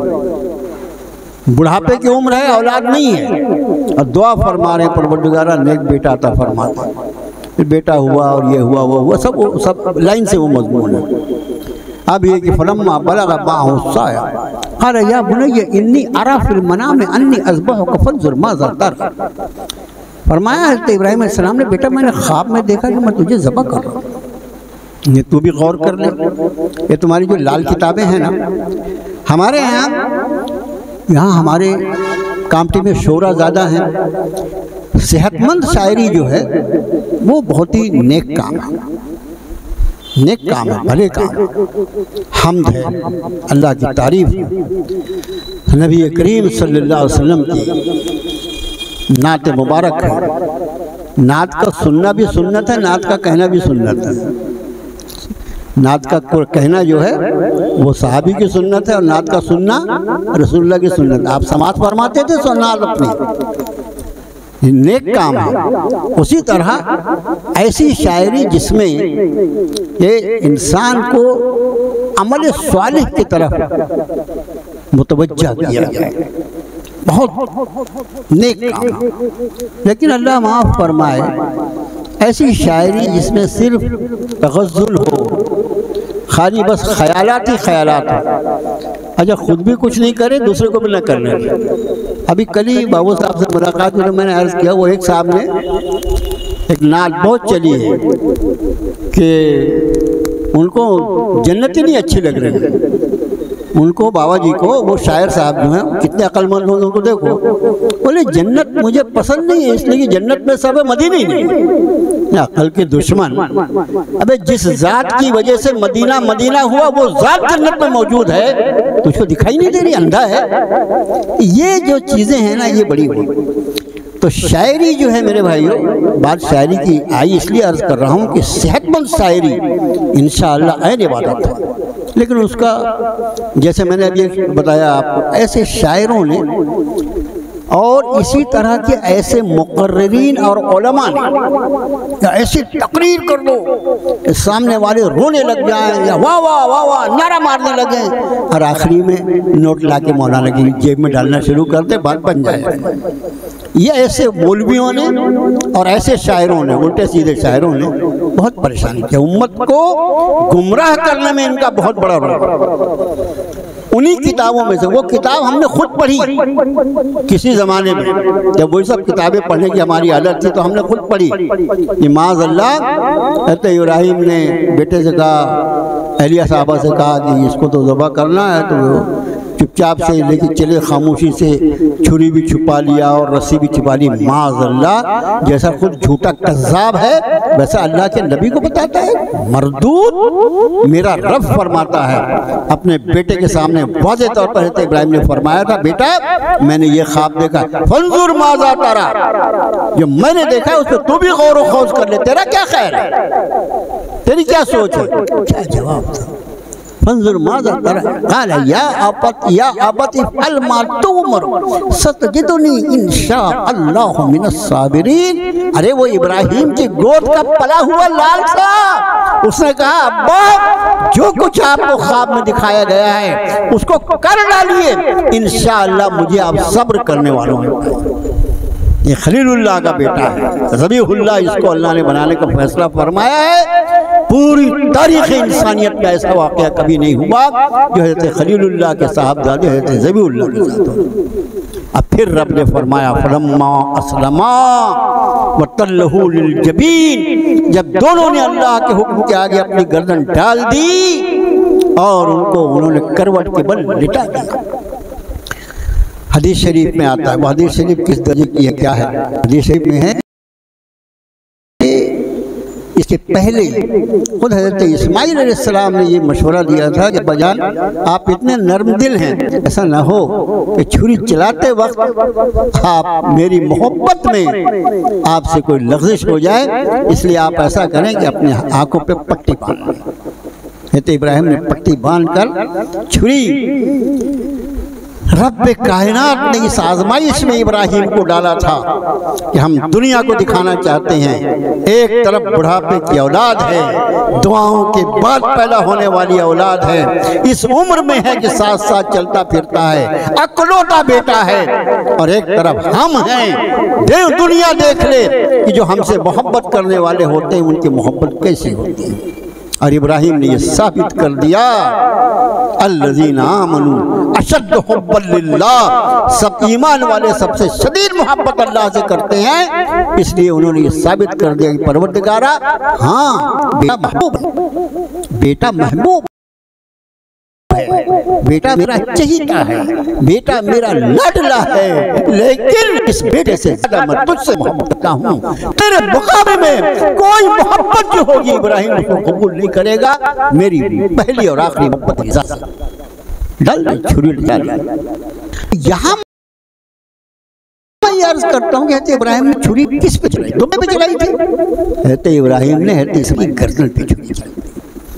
Speaker 2: बुढ़ापे की उम्र है, औलाद नहीं है, और दुआ फरमा रहे परवरदिगारा नेक बेटा अता फरमा दे। फिर बेटा हुआ और ये हुआ वो हुआ, सब लाइन से वो मजमून है। अब ये कि फलम्मा बलगा माअहु साया क़ाल या बुनय्या इन्नी अरा फिल मनाम अन्नी अज़बहुका फंज़ुर माज़ा तरा। फरमाया हज़रत इब्राहीम अलैहिस्सलाम ने, बेटा मैंने ख्वाब में देखा कि मैं तुझे ज़बह कर रहा हूँ। ये तू भी गौर कर ले, ये तुम्हारी जो लाल किताबें हैं ना, हमारे यहाँ हमारे कामटी में शोरा ज़्यादा है। सेहतमंद शायरी जो है वो बहुत ही नेक काम है, नेक काम है, भले काम है, हम्द है, अल्लाह की तारीफ, नबी करीम सल्लल्लाहु अलैहि वसल्लम की नात मुबारक है। नात का सुनना भी सुन्नत है, नात का कहना भी सुन्नत है। नात का कहना जो है वो सहाबी की सुन्नत है, और नात का सुनना रसूलुल्लाह की सुन्नत। आप समाज फरमाते थे सुन्नत अपनी, नेक काम है। उसी तरह ऐसी शायरी जिसमें ये इंसान को अमल स्वालिह की तरफ मुतवज्जा किया जाए, बहुत नेक काम। लेकिन अल्लाह माफ़ फरमाए, ऐसी शायरी जिसमें सिर्फ तगज़्ज़ुल हो, खाली बस ख्यालात ही ख्यालात हो, अच्छा खुद भी कुछ नहीं करे, दूसरे को भी न करने दे। अभी कल ही बाबू साहब से मुलाकात में मैंने अर्ज़ किया, वो एक साहब ने एक नात बहुत चली है कि उनको जन्नत ही नहीं अच्छी लग रही है। उनको बाबा जी को, वो शायर साहब जो हैं कितने अक्लमंद होंगे, उनको देखो, बोले जन्नत मुझे पसंद नहीं है इसलिए कि जन्नत में सब मदीना ही नहीं। अकल के दुश्मन, अबे जिस जात की वजह से मदीना मदीना हुआ वो जात जन्नत में मौजूद है, तुझको दिखाई नहीं दे रही, अंधा है। ये जो चीज़ें हैं ना, ये बड़ी बड़ी। तो शायरी जो है मेरे भाइयों, बात शायरी की आई इसलिए अर्ज़ कर रहा हूँ कि सेहतमंद शायरी इंशाअल्लाह ऐन इबादत है। लेकिन उसका जैसे मैंने अभी बताया आपको, ऐसे शायरों ने और इसी तरह के ऐसे मुक़र्रिरीन और उलमा ने ऐसी तकरीर कर दो, सामने वाले रोने लग जाएं या वाह वाह वाह वाह नारा मारने लगे, और आखिरी में नोट ला के मौलाना की जेब में डालना शुरू करते, बात बन जाए। ये ऐसे मौलवियों ने और ऐसे शायरों ने, उल्टे सीधे शायरों ने बहुत परेशानी की। उम्मत को गुमराह करने में इनका बहुत बड़ा रोल। उन्हीं किताबों में से वो किताब हमने खुद पढ़ी किसी ज़माने में, जब वही सब किताबें पढ़ने की हमारी आदत थी तो हमने खुद पढ़ी कि माज़अल्लाह हज़रत इब्राहीम ने बेटे से कहा, अहलिया साहबा से कहा कि इसको तो ज़बह करना है, तो चुपचाप से लेके चले, खामोशी से छुरी भी छुपा लिया और रस्सी भी छुपा ली। माज़अल्लाह, जैसा खुद झूठा कज़्ज़ाब है वैसा अल्लाह के नबी को बताता है मरदूद। मेरा रब फरमाता है अपने बेटे के सामने वाज़ेह तौर पर हज़रत इब्राहीम ने फरमाया था, बेटा मैंने ये ख्वाब देखा, फंजुर माज़ा तरा, जो मैंने देखा है उस पर तू भी गौर व खौज कर ले, तेरा क्या ख्याल है, तेरी क्या सोच है। क्या जवाब था, फंजुर माज़ा तरा क़ाल या अबत इफ़अल मा तुमर सतजिदुनी इंशाअल्लाहु मिनस साबिरीन। अरे वो इब्राहीम की गोद का पला हुआ लाल था, उसने कहा अब्बा जो कुछ आपको ख्वाब में दिखाया गया है उसको कर डालिए, इंशाअल्लाह मुझे आप सब्र करने वालों में। ये खलीलुल्लाह का बेटा है, ज़बीहुल्लाह, इसको अल्लाह ने बनाने का फैसला फरमाया है। पूरी तारीख़ इंसानियत में ऐसा वाक़या कभी नहीं हुआ जो हज़रत खलीलुल्लाह के साहबजादे हज़रत ज़बीहुल्लाह के साथ हो। अब फिर रब ने फरमाया फलम्मा अस्लमा वतल्लहु लिलजबीन, जब दोनों ने अल्लाह के हुक्म के आगे अपनी गर्दन डाल दी और उन्होंने करवट के बल लिटा दिया। हदीस शरीफ में आता है, वो हदीस शरीफ किस दर्जे की है, क्या है, हदीस शरीफ में है इसके पहले खुद हज़रत इस्माइल अलैहिस्सलाम ने ये मशवरा दिया था कि बजान आप इतने नर्म दिल हैं, ऐसा ना हो कि छुरी चलाते वक्त आप मेरी मोहब्बत में आपसे कोई लग़ज़िश हो जाए, इसलिए आप ऐसा करें कि अपने आंखों पे पट्टी बांध लें। हज़रत इब्राहिम ने पट्टी बांधकर छुरी, रब्बे कायनात ने इस आजमाइश में इब्राहिम को डाला था कि हम दुनिया को दिखाना चाहते हैं, एक तरफ बुढ़ापे की औलाद है, दुआओं के बाद पैदा होने वाली औलाद है, इस उम्र में है कि साथ साथ चलता फिरता है, अकलौता बेटा है, और एक तरफ हम हैं, दुनिया देख ले कि जो हमसे मोहब्बत करने वाले होते हैं उनकी मोहब्बत कैसी होती है। और इब्राहिम ने यह साबित कर दिया, अल्लज़ीना आमनू अशद्दु हुब्बन लिल्लाह, सब ईमान वाले सबसे शदीद मोहब्बत अल्लाह से करते हैं। इसलिए उन्होंने ये साबित कर दिया कि परवरदिगारा, हाँ बेटा महबूब है, बेटा महबूब है, बेटा मेरा चहीता है, बेटा मेरा लाडला है, लेकिन इस बेटे से ज्यादा मैं तुझसे मोहब्बत करता हूँ। तेरे मुकाबले में कोई मोहब्बत जो होगी इब्राहिम उसको कबूल नहीं करेगा, मेरी पहली और आखिरी मोहब्बत इजाज़त डाल छुरी डाल। यहाँ मैं अर्ज करता हूँ कि इब्राहिम ने छुरी किस पे चलाई? दुम्बे पे चलाई थी। कहते इब्राहिम ने इसकी गर्दन पे छुरी चलाई।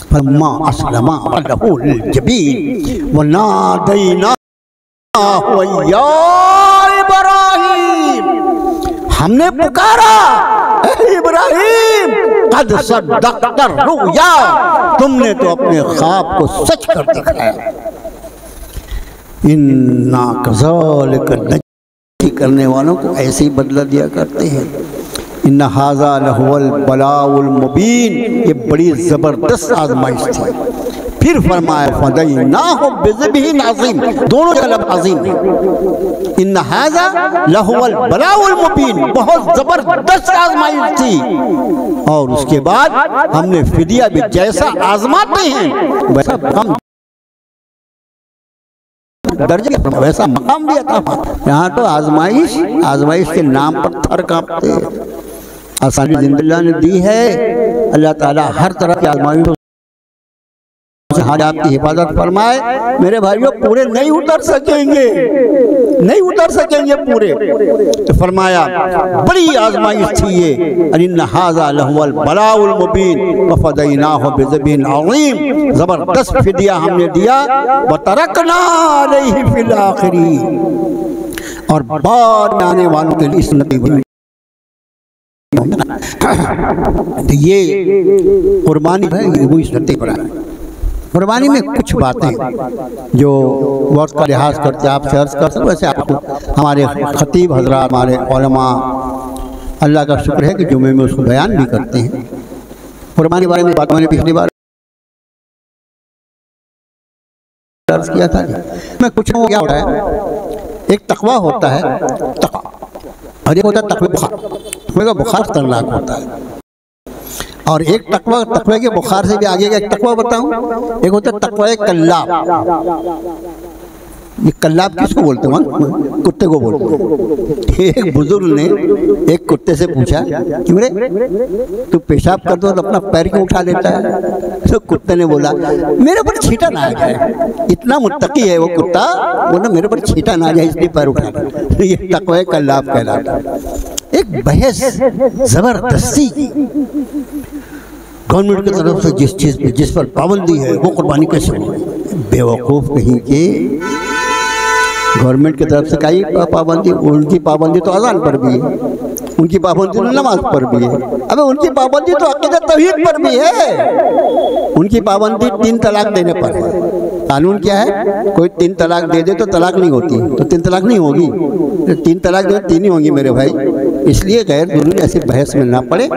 Speaker 2: फलम्मा अस्लमा लहू जबीन वनादैनाहु या इब्राहिम, हमने पुकारा इब्राहिम, कद सद्दक़्ता रुया, तुमने तो अपने ख्वाब को सच कर दिखाया। इन्ना कज़ालिक नज्ज़ी करने वालों को ऐसे ही बदला दिया करते हैं। इन्ना हाज़ा लहुवल बलाउल मुबीन, ये बड़ी ज़बरदस्त आजमाइश थी। फिर फरमाया फ़दैनाहु बिज़िब्हिन अज़ीम, दोनों जगह अज़ीम है। इन्ना हाज़ा लहुवल बलाउल मुबीन, बहुत ज़बरदस्त आजमाइश थी। और उसके बाद हमने फिदिया भी जैसा आजमाते हैं वैसा हम दर्जे वैसा मकाम दिया था। यहाँ तो आजमाइश के नाम पर थर कांपते हैं। आसानी जिंदगी ने दी है, अल्लाह ताला हर तरह की आजमाइशों से आपकी हिफाजत फरमाए। मेरे भाइयों पूरे नहीं उतर सकेंगे पूरे, तो फरमाया बड़ी आजमाइश थी ये। इन्ना हाज़ा लहुवल बलाउल मुबीन वफ़दैनाहु बिज़िब्हिन अज़ीम, जबरदस्त फिदिया हमने दिया। व तरकना अलैहि फिल आखिरीन, और बाद में आने वालों के लिए सुन्नत बनी। तो ये कुर्बानी है, वो सुन्नत पर है। कुर्बानी में कुछ बातें जो वक्त का लिहाज करते आप सर्च कर सकते, वैसे आपको हमारे खतीब हजरात, हमारे उलमा, अल्लाह का शुक्र है कि जुमे में उसको बयान भी करते हैं। कुर्बानी के बारे में बात मैंने पिछली बार अर्ज किया था। मैं कुछ क्या होता है, एक तकवा होता है, और एक होता है तकवे का बुखार खतरनाक होता है। और एक तकवे के बुखार से भी आगे का एक तकवा बताऊं, एक होता है तकवा कल्लाब। ये कल्लाब किसको बोलते हैं? कुत्ते को बोलते हैं। एक बुजुर्ग ने एक कुत्ते से पूछा, क्यों रे तू पेशाब कर दो तो अपना पैर क्यों उठा लेता है? तो कुत्ते ने बोला, मेरे पर छींटा ना आ जाए। इतना मुत्तकी है वो कुत्ता, बोला मेरे पर छींटा ना आ जाए इसलिए पैर उठा ले। ये तकवा कल्लाब कहलाता है। एक बहस जबरदस्ती गवर्नमेंट की तरफ से जिस चीज़ पे जिस पर पाबंदी है वो कुर्बानी कैसे हो? बेवकूफ़ कहीं के, गवर्नमेंट की तरफ से कई पाबंदी, उनकी पाबंदी तो अज़ान पर भी है, उनकी पाबंदी तो नमाज पर भी है। अबे उनकी पाबंदी तो अक़ीदत तौहीद पर भी है। उनकी पाबंदी 3 तलाक देने पर है। कानून क्या है? कोई 3 तलाक दे दे तो तलाक नहीं होती, तो 3 तलाक नहीं होगी, 3 तलाक दे 3 ही होंगी मेरे भाई। इसलिए गैर ज़रूरी ऐसी बहस में ना पड़े।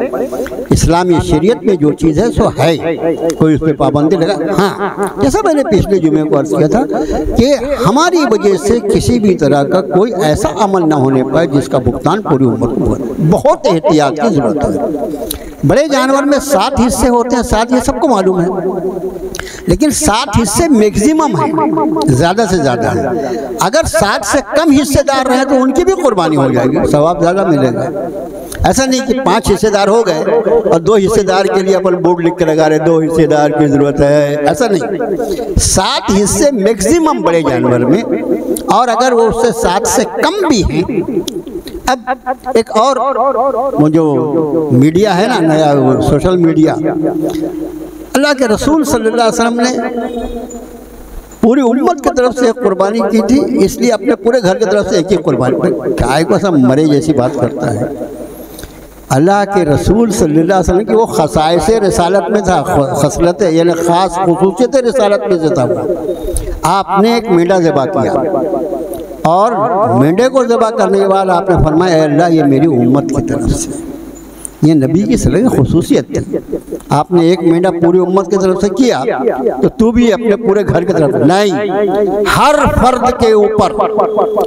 Speaker 2: इस्लामी शरीयत में जो चीज़ है सो है, कोई उस पर पाबंदी लगा। हाँ, जैसा मैंने पिछले जुमे को अर्ज़ किया था कि हमारी वजह से किसी भी तरह का कोई ऐसा अमल ना होने पाए जिसका भुगतान पूरी उम्र को हो। बहुत एहतियात की ज़रूरत है। बड़े जानवर में 7 हिस्से होते हैं, 7 ये सबको मालूम है, लेकिन 7 हिस्से मैक्सिमम है, ज़्यादा से ज़्यादा है। अगर 7 से कम हिस्सेदार रहे तो उनकी भी कुर्बानी हो जाएगी, सवाब ज़्यादा मिलेगा। ऐसा नहीं कि 5 हिस्सेदार हो गए और 2 हिस्सेदार के लिए अपन बोर्ड लिख के लगा रहे 2 हिस्सेदार की जरूरत है, ऐसा नहीं। 7 हिस्से मैक्सिमम बड़े जानवर में, और अगर वो उससे 7 से कम भी हैं। अब एक और वो जो मीडिया है ना, नया सोशल मीडिया, अल्लाह के रसूल सल्लल्लाहु अलैहि वसल्लम ने पूरी उम्मत की तरफ से एक कुर्बानी की थी, इसलिए अपने पूरे घर की तरफ से एक ही कुर्बानी। काय को सब मरे जैसी बात करता है। अल्लाह के रसूल सल्लल्लाहु अलैहि वसल्लम की वो खसाइस रिसालत में था, खसलत यानी ख़ास खुसूसियत रिसालत में से था। आपने एक मेंढा ज़िबा किया और मेंढे को ज़िबा करने के बाद आपने फरमाया अल्लाह ये मेरी उम्मत की तरफ से, ये नबी की सल्लल्लाहु अलैहि खुसूसियत थी। आपने एक मेंढा पूरी उम्मत की तरफ से किया तो तू भी अपने पूरे घर की तरफ नहीं, हर फर्द के ऊपर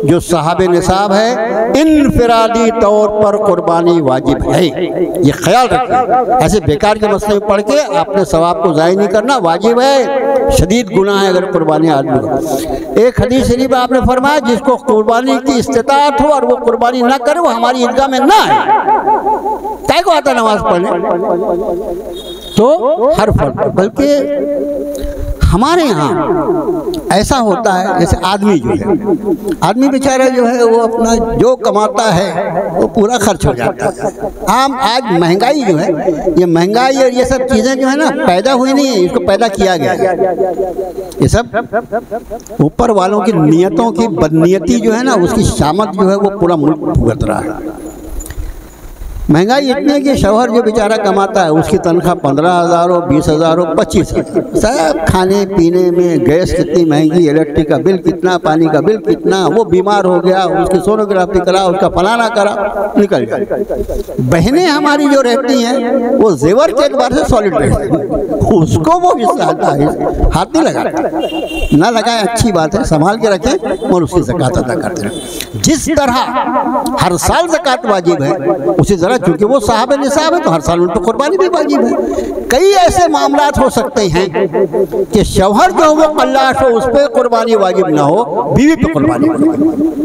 Speaker 2: जो साहबे निसाब है इनफिरादी तौर पर कुर्बानी वाजिब है। ये ख्याल रखें, ऐसे बेकार के मसले में पढ़ के आपने सवाब को ज़ाया नहीं करना, वाजिब है, शदीद गुनाह है अगर कुर्बानी आदमी। एक हदीस शरीफ आपने फरमाया जिसको कुर्बानी की इस्तिताअत हो और वो कुर्बानी ना करे वो हमारी ईदगाह में ना आए। क्या को आता नमाज पढ़ने? तो हर फर्द, बल्कि हमारे यहाँ ऐसा होता है जैसे आदमी जो है, आदमी बेचारा जो है वो अपना जो कमाता है वो पूरा खर्च हो जाता है। आम आज महंगाई जो है, ये महंगाई और ये सब चीज़ें जो है ना पैदा हुई नहीं है, इसको पैदा किया गया है। ये सब ऊपर वालों की नियतों की बदनीयती जो है ना, उसकी शामत जो है वो पूरा मुल्क भुगत रहा है। महंगाई इतनी है कि शौहर जो बेचारा कमाता है उसकी तनख्वाह 15,000 हो, 20,000 हो, 25,000, सब खाने पीने में गैस कितनी महंगी, इलेक्ट्रिक का बिल कितना, पानी का बिल कितना, वो बीमार हो गया उसकी सोनोग्राफी करा, उसका फलाना करा, निकल गया। बहनें हमारी जो रहती हैं वो जेवर के एतबार से सॉलिड रहती हैं, उसको वो हाथ नहीं लगाता, ना लगाए अच्छी बात है, संभाल के रखें और उसकी ज़कात अदा करते रहें। जिस तरह हर साल ज़कात वाजिब है उसी तरह चूंकि वो साहब निसाब है तो हर साल उन पर कुर्बानी भी वाजिब है। कई ऐसे मामलात हो सकते हैं कि शौहर जो वो कल्लाश हो उस पर कुर्बानी वाजिब ना हो, बीवी पे कुर्बानी वाजिब,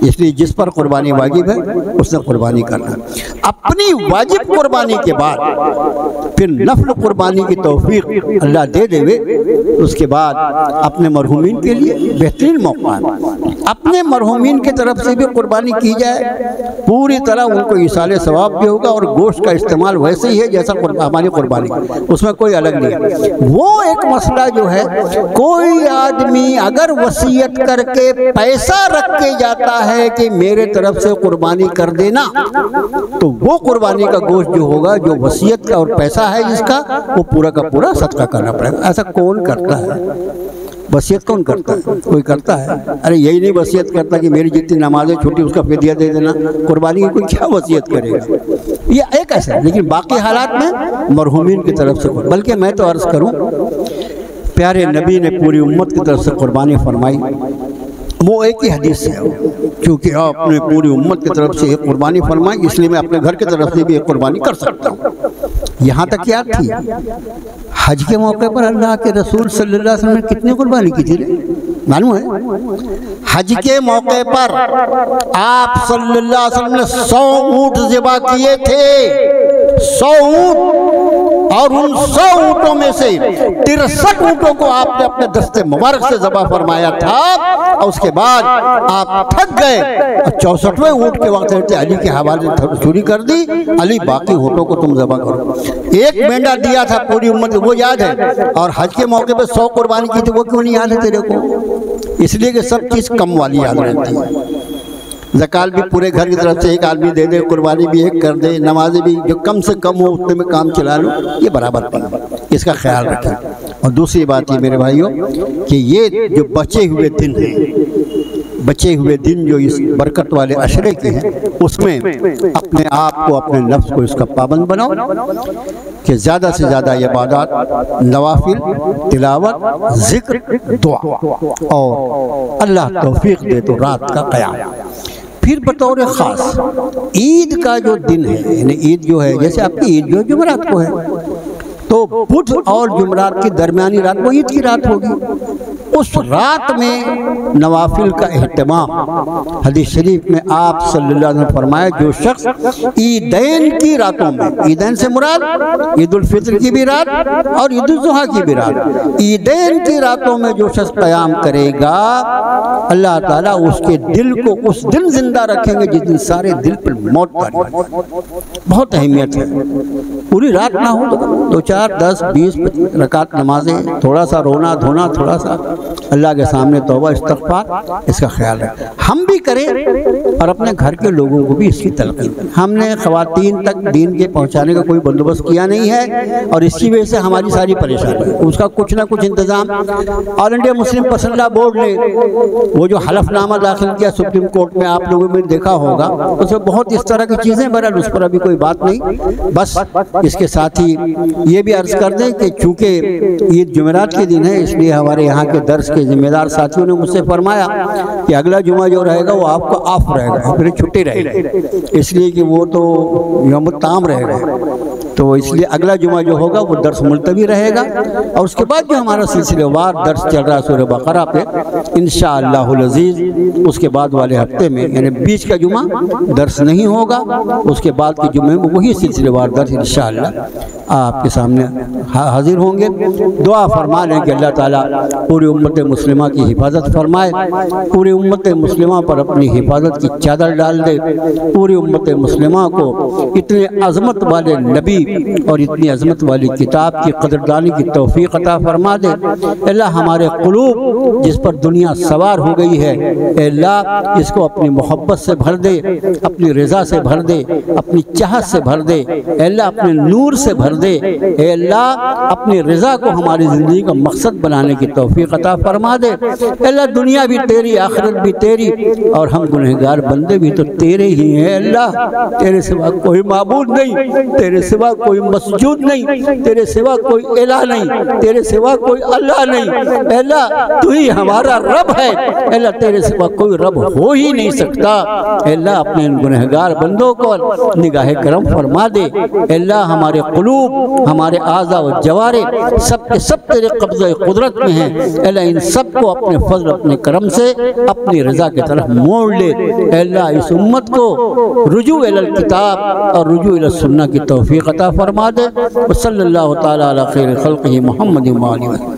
Speaker 2: इसलिए जिस पर कुर्बानी वाजिब है उसने कुर्बानी करना। अपनी वाजिब कुर्बानी के बाद फिर नफल कुर्बानी की तौफीक अल्लाह दे देवे, उसके बाद अपने मरहूमीन के लिए बेहतरीन मौका है। अपने मरहूमीन की तरफ से भी कुर्बानी की जाए, पूरी तरह उनको इसाले सवाब भी होगा और गोश्त का इस्तेमाल वैसे ही है जैसा हमारी कुर्बानी, उसमें कोई अलग नहीं है। वो एक मसला जो है, कोई आदमी अगर वसीयत करके पैसा रख के जाता है कि मेरे तरफ से कुर्बानी कर देना, तो वो कुर्बानी का गोश्त जो होगा, जो वसीयत का और पैसा है जिसका, वो पूरा का पूरा सदका करना पड़ेगा। ऐसा कौन करता है? वसीयत कौन करता है? कोई करता है? अरे यही नहीं वसीयत करता कि मेरी जितनी नमाजें छूटी उसका फिदिया दे देना, कुर्बानी की कोई क्या वसीयत करेगा? ये एक ऐसा, लेकिन बाकी हालात में मरहूमीन की तरफ से। बल्कि मैं तो अर्ज़ करूं, प्यारे नबी ने पूरी उम्मत की तरफ से कुर्बानी फरमाई, वो एक ही हदीस है, क्योंकि आपने पूरी उम्मत की तरफ से एक कुर्बानी फरमाई इसलिए मैं अपने घर की तरफ से भी एक कुर्बानी कर सकता हूँ। यहाँ तक याद थी, हज के मौके पर अल्लाह के रसूल सल्लल्लाहु अलैहि वसल्लम ने कितनी कुर्बानी की थी मालूम है? हज के मौके पर आप सल्लल्लाहु अलैहि वसल्लम ने 100 ऊँट ज़िबा किए थे, 100 ऊँट, और उन 100 ऊँटों में से 63 ऊँटों को आपने अपने दस्ते मुबारक से ज़बा फरमाया था, और उसके बाद आप थक गए और 64वें ऊँट के वक्त अली के हवाले चोरी कर दी, अली बाकी ऊँटों को तुम ज़बा करो। एक मेंढा दिया था पूरी उम्मत, वो याद है, और हज के मौके पे 100 कुर्बानी की थी, वो क्यों नहीं याद है तेरे को? इसलिए कि सब चीज़ कम वाली याद रहती है। ज़कात भी पूरे घर की तरफ से एक आदमी दे दे, कुर्बानी भी एक कर दे, नमाज़ें भी जो कम से कम हो उतने में काम चला लो, ये बराबर नहीं, इसका ख्याल रखें। और दूसरी बात ये मेरे भाइयों कि ये जो बचे हुए दिन हैं, बचे हुए दिन जो इस बरकत वाले अशरे के हैं, उसमें अपने आप को, अपने नफ्स को इसका पाबंद बनाओ कि ज़्यादा से ज़्यादा इबादत, नवाफिल, तिलावत, ज़िक्र, दुआ, और अल्लाह तौफीक दे तो रात का क़याम। फिर बतौर ख़ास ईद का जो दिन है, यानी ईद जो है, जैसे आपकी ईद जो जुमरात को है, तो बुध और जुमरात की दरमियानी रात वो ईद की रात होगी। उस रात में नवाफिल का एहतमाम। हदीस शरीफ में आप सल्लल्लाहु अलैहि वसल्लम फरमाया, जो शख्स ईदैन की रातों में, ईदैन से मुराद ईद उल फित्र की भी रात और ईद उल जुहा की भी रात, ईदैन की रातों में जो शख्स क़याम करेगा, अल्लाह ताला उसके दिल को उस दिन जिंदा रखेंगे जिस दिन सारे दिल पर मौत तारी। बहुत अहमियत है। पूरी रात ना हो तो 2, 4, 10, 20 रकात नमाजें, थोड़ा सा रोना धोना, थोड़ा सा अल्लाह के सामने तौबा इस्तिग़फ़ार, इसका ख्याल रखें। हम भी करें और अपने घर के लोगों को भी इसकी तलक़ीन करें। हमने ख़वातीन तक दीन के पहुँचाने का कोई बंदोबस्त किया नहीं है और इसकी वजह से हमारी सारी परेशानी है। उसका कुछ ना कुछ इंतज़ाम ऑल इंडिया मुस्लिम पसंदीदा बोर्ड ने वो जो हलफनामा दाखिल किया सुप्रीम कोर्ट में, आप लोगों ने देखा होगा, उसमें बहुत इस तरह की चीज़ें, बहरहाल उस पर अभी कोई बात नहीं। बस इसके साथ ही ये भी अर्ज़ कर दें कि चूँकि ईद जुमेरात के दिन है, इसलिए हमारे यहाँ के दर्स के जिम्मेदार साथियों ने मुझसे फरमाया कि अगला जुमा जो रहेगा वो आपको ऑफ रहेगा, फिर छुट्टी रहेगी, इसलिए कि वो तो यौम ताम रहेगा, तो इसलिए अगला जुमा जो होगा वो दर्स मुलतवी रहेगा। और उसके बाद जो हमारा सिलसिलेवार दर्स चल रहा है सूरह बकरा पे, इंशाअल्लाहुल अज़ीज़ उसके बाद वाले हफ्ते में, यानी बीच का जुमा दर्स नहीं होगा, उसके बाद के जुमे में वही सिलसिलेवार दर्स इंशाअल्लाह आपके सामने हाजिर होंगे। दुआ फरमा लें कि अल्लाह ताला पूरी उम्मत मुस्लिमा की हिफाजत फरमाए, पूरी उम्मत मुस्लिमा पर अपनी हिफाजत की चादर डाल दे, पूरी उम्मत मुस्लिमा को इतने अज़मत वाले नबी और इतनी अज़मत वाली किताब की कदरदानी की तौफीक अता फरमा दे। अल्लाह हमारे क़ुलूब जिस पर दुनिया सवार हो गई है, अल्लाह इसको अपनी मोहब्बत से भर दे, अपनी रज़ा से भर दे, अपनी चाहत से भर दे, अल्लाह अपने नूर से भर दे। अल्लाह अपनी रज़ा को हमारी ज़िंदगी का मकसद बनाने की तौफीक अता फरमा दे। अल्लाह दुनिया भी तेरी, आखिरत भी तेरी, और हम गुनहगार बंदे भी तो तेरे ही हैं। अल्लाह तेरे सिवा कोई माबूद नहीं, तेरे सिवा कोई मसजूद नहीं, तेरे सिवा कोई इलाह नहीं, तेरे सिवा कोई अल्लाह नहीं। अल्लाह तू ही हमारा रब है। अल्लाह तेरे सिवा कोई रब हो ही नहीं सकता। अल्लाह अपने गुनहगार बंदों को निगाह करम फरमा दे। अल्लाह हमारे क़ुलूब, हमारे आज़ा व जवारे सब के सब तेरे कब्ज़े कुदरत में हैं। अल्लाह इन सब को अपने फज़ल, अपने करम से अपनी रज़ा की तरफ मोड़ ले। अल्लाह इस उम्मत को रुजू इलल किताब और रुजू इलस सुन्नह की तौफीक अता फरमा दे। सल्लल्लाहु तआला अला खैर खल्क़िही मुहम्मद व आलिहि।